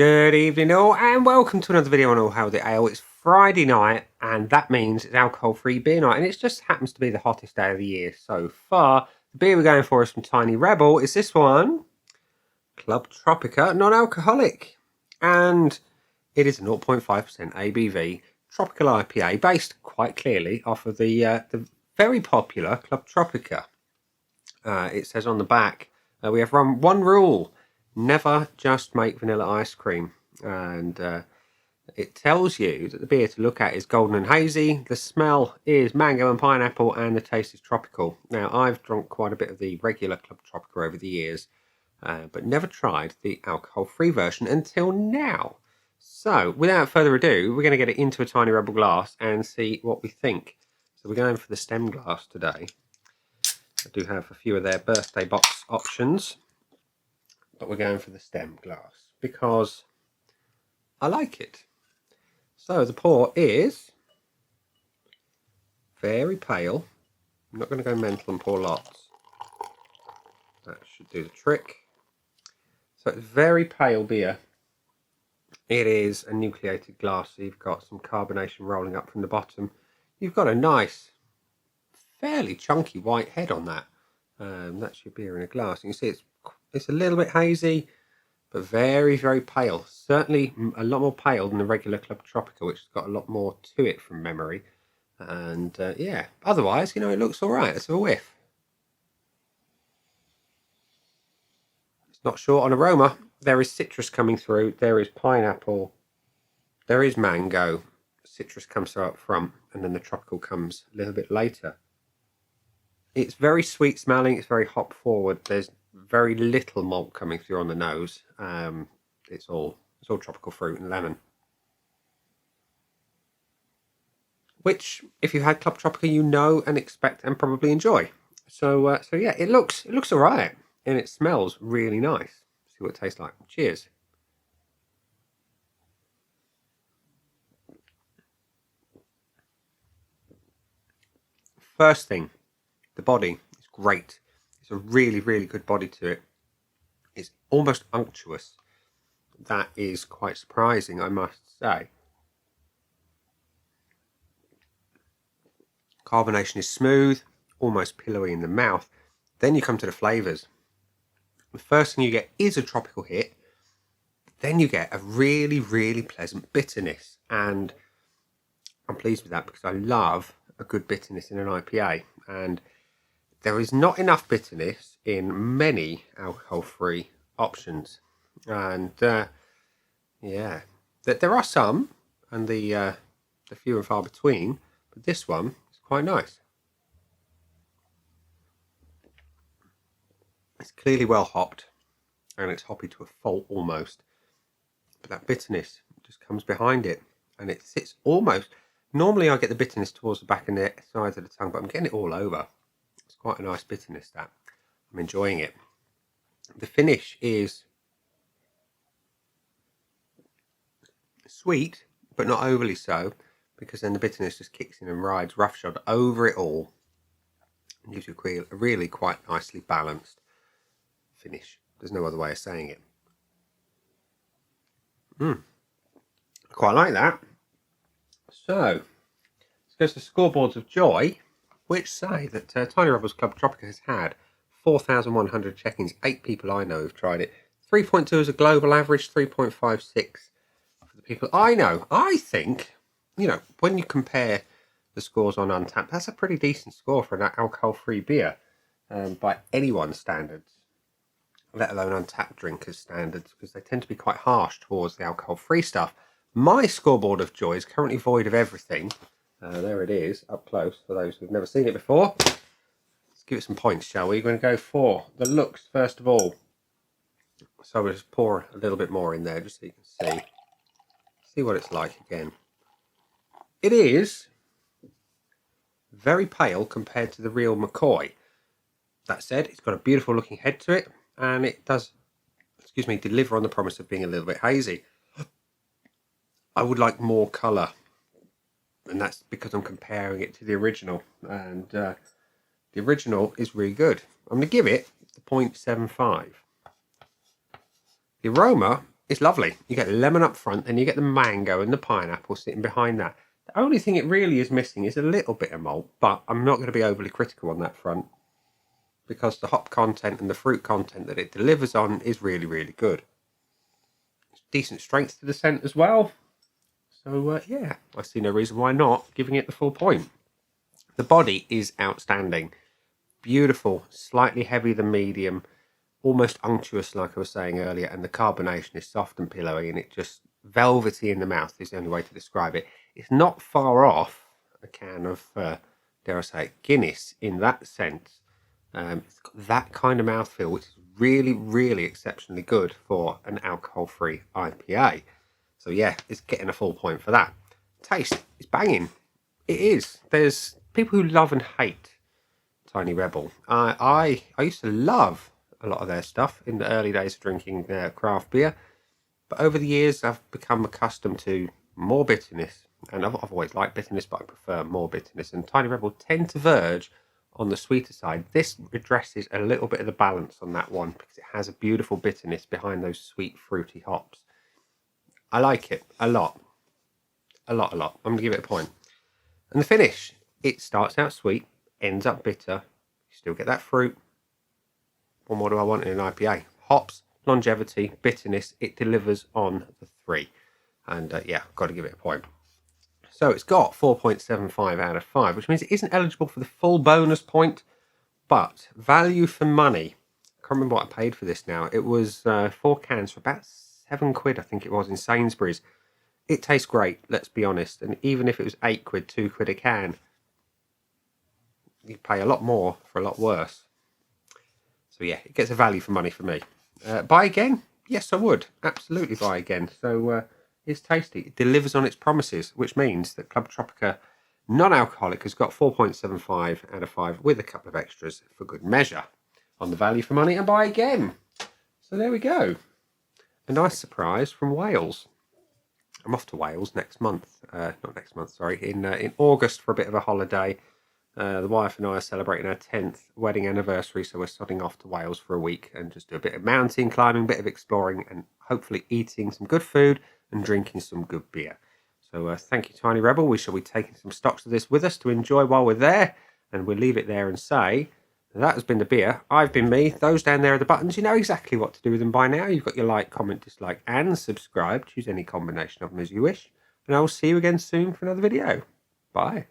Good evening all, and welcome to another video on All Hail the Ale. It's Friday night, and that means it's alcohol-free beer night, and it just happens to be the hottest day of the year so far. The beer we're going for is from Tiny Rebel. It's this one, Clwb Tropica, non-alcoholic, and it is a 0.5% ABV tropical IPA, based quite clearly off of the very popular Clwb Tropica. It says on the back, we have one rule: never just make vanilla ice cream. And it tells you that the beer to look at is golden and hazy, the smell is mango and pineapple, and the taste is tropical. Now, I've drunk quite a bit of the regular Clwb Tropica over the years, but never tried the alcohol-free version until now. So, without further ado, we're going to get it into a Tiny Rebel glass and see what we think. So we're going for the stem glass today. I do have a few of their birthday box options, but we're going for the stem glass because I like it. So the pour is very pale. I'm not going to go mental and pour lots. That should do the trick. So it's very pale beer. It is a nucleated glass, so you've got some carbonation rolling up from the bottom. You've got a nice, fairly chunky white head on that. That's your beer in a glass. You can see it's a little bit hazy, but very, very pale. Certainly a lot more pale than the regular Clwb Tropica, which has got a lot more to it from memory. And yeah, otherwise, it looks all right. Let's have a whiff. It's not short on aroma. There is citrus coming through. There is pineapple. There is mango. Citrus comes up front, and then the tropical comes a little bit later. It's very sweet smelling. It's very hop forward. There's very little malt coming through on the nose. It's all tropical fruit and lemon, which, if you've had Clwb Tropica, you know and expect and probably enjoy. So yeah, it looks all right, and it smells really nice. See what it tastes like. Cheers. First thing, the body is great. It's a really, really good body to it. It's almost unctuous. That is quite surprising, I must say. Carbonation is smooth, almost pillowy in the mouth. Then you come to the flavours. The first thing you get is a tropical hit. Then you get a really, really pleasant bitterness. And I'm pleased with that because I love a good bitterness in an IPA. And there is not enough bitterness in many alcohol-free options. And yeah, there are some, and the few and far between, but this one is quite nice. It's clearly well hopped, and it's hoppy to a fault almost, but that bitterness just comes behind it, and it sits almost. Normally I get the bitterness towards the back and the sides of the tongue, but I'm getting it all over. It's quite a nice bitterness that. I'm enjoying it. The finish is sweet, but not overly so, because then the bitterness just kicks in and rides roughshod over it all. It gives you a really quite nicely balanced finish. There's no other way of saying it. I quite like that. So, let's go to the scoreboards of joy, which say that Tiny Rebel's Clwb Tropica has had 4,100 check-ins. 8 people I know have tried it. 3.2 is a global average, 3.56 for the people I know. I think, when you compare the scores on Untappd, that's a pretty decent score for an alcohol-free beer by anyone's standards, let alone Untappd drinkers' standards, because they tend to be quite harsh towards the alcohol-free stuff. My scoreboard of joy is currently void of everything. There it is, up close, for those who've never seen it before. Let's give it some points, shall we? We're going to go for the looks, first of all. So we'll just pour a little bit more in there, just so you can see what it's like again. It is very pale compared to the real McCoy. That said, it's got a beautiful looking head to it, and it does, deliver on the promise of being a little bit hazy. I would like more colour, and that's because I'm comparing it to the original, and the original is really good. I'm going to give it the 0.75. The aroma It's lovely. You get lemon up front, then you get the mango and the pineapple sitting behind that. The only thing it really is missing is a little bit of malt, but I'm not going to be overly critical on that front because the hop content and the fruit content that it delivers on is really, really good. It's decent strength to the scent as well. So, yeah, I see no reason why not giving it the full point. The body is outstanding. Beautiful, slightly heavier than medium, almost unctuous like I was saying earlier, and the carbonation is soft and pillowy and it just velvety in the mouth is the only way to describe it. It's not far off a can of, dare I say, Guinness in that sense. It's got that kind of mouthfeel, which is really, really exceptionally good for an alcohol-free IPA. So yeah, it's getting a full point for that. Taste is banging. It is. There's people who love and hate Tiny Rebel. I used to love a lot of their stuff in the early days of drinking craft beer, but over the years I've become accustomed to more bitterness, and I've always liked bitterness, but I prefer more bitterness, and Tiny Rebel tend to verge on the sweeter side. This addresses a little bit of the balance on that one because it has a beautiful bitterness behind those sweet fruity hops. I like it a lot. I'm going to give it a point. And the finish, it starts out sweet, ends up bitter, you still get that fruit. What more do I want in an IPA? Hops, longevity, bitterness, it delivers on the three. And yeah, I've got to give it a point. So it's got 4.75 out of 5, which means it isn't eligible for the full bonus point, but value for money. I can't remember what I paid for this now. It was 4 cans for about £7, I think it was, in Sainsbury's. It tastes great, let's be honest. And even if it was £8, £2 a can, you pay a lot more for a lot worse. So yeah, it gets a value for money for me. Buy again? Yes, I would. Absolutely buy again. So it's tasty. It delivers on its promises, which means that Clwb Tropica non-alcoholic has got 4.75 out of 5 with a couple of extras for good measure on the value for money and buy again. So there we go. A nice surprise from Wales. I'm off to Wales next month. Not next month, sorry. In August for a bit of a holiday. The wife and I are celebrating our 10th wedding anniversary, so we're starting off to Wales for a week and just do a bit of mountain climbing, a bit of exploring, and hopefully eating some good food and drinking some good beer. So thank you, Tiny Rebel. We shall be taking some stocks of this with us to enjoy while we're there, and we'll leave it there and say that has been the beer. I've been me. Those down there are the buttons. You know exactly what to do with them by now. You've got your like, comment, dislike, and subscribe. Choose any combination of them as you wish, and I will see you again soon for another video. Bye.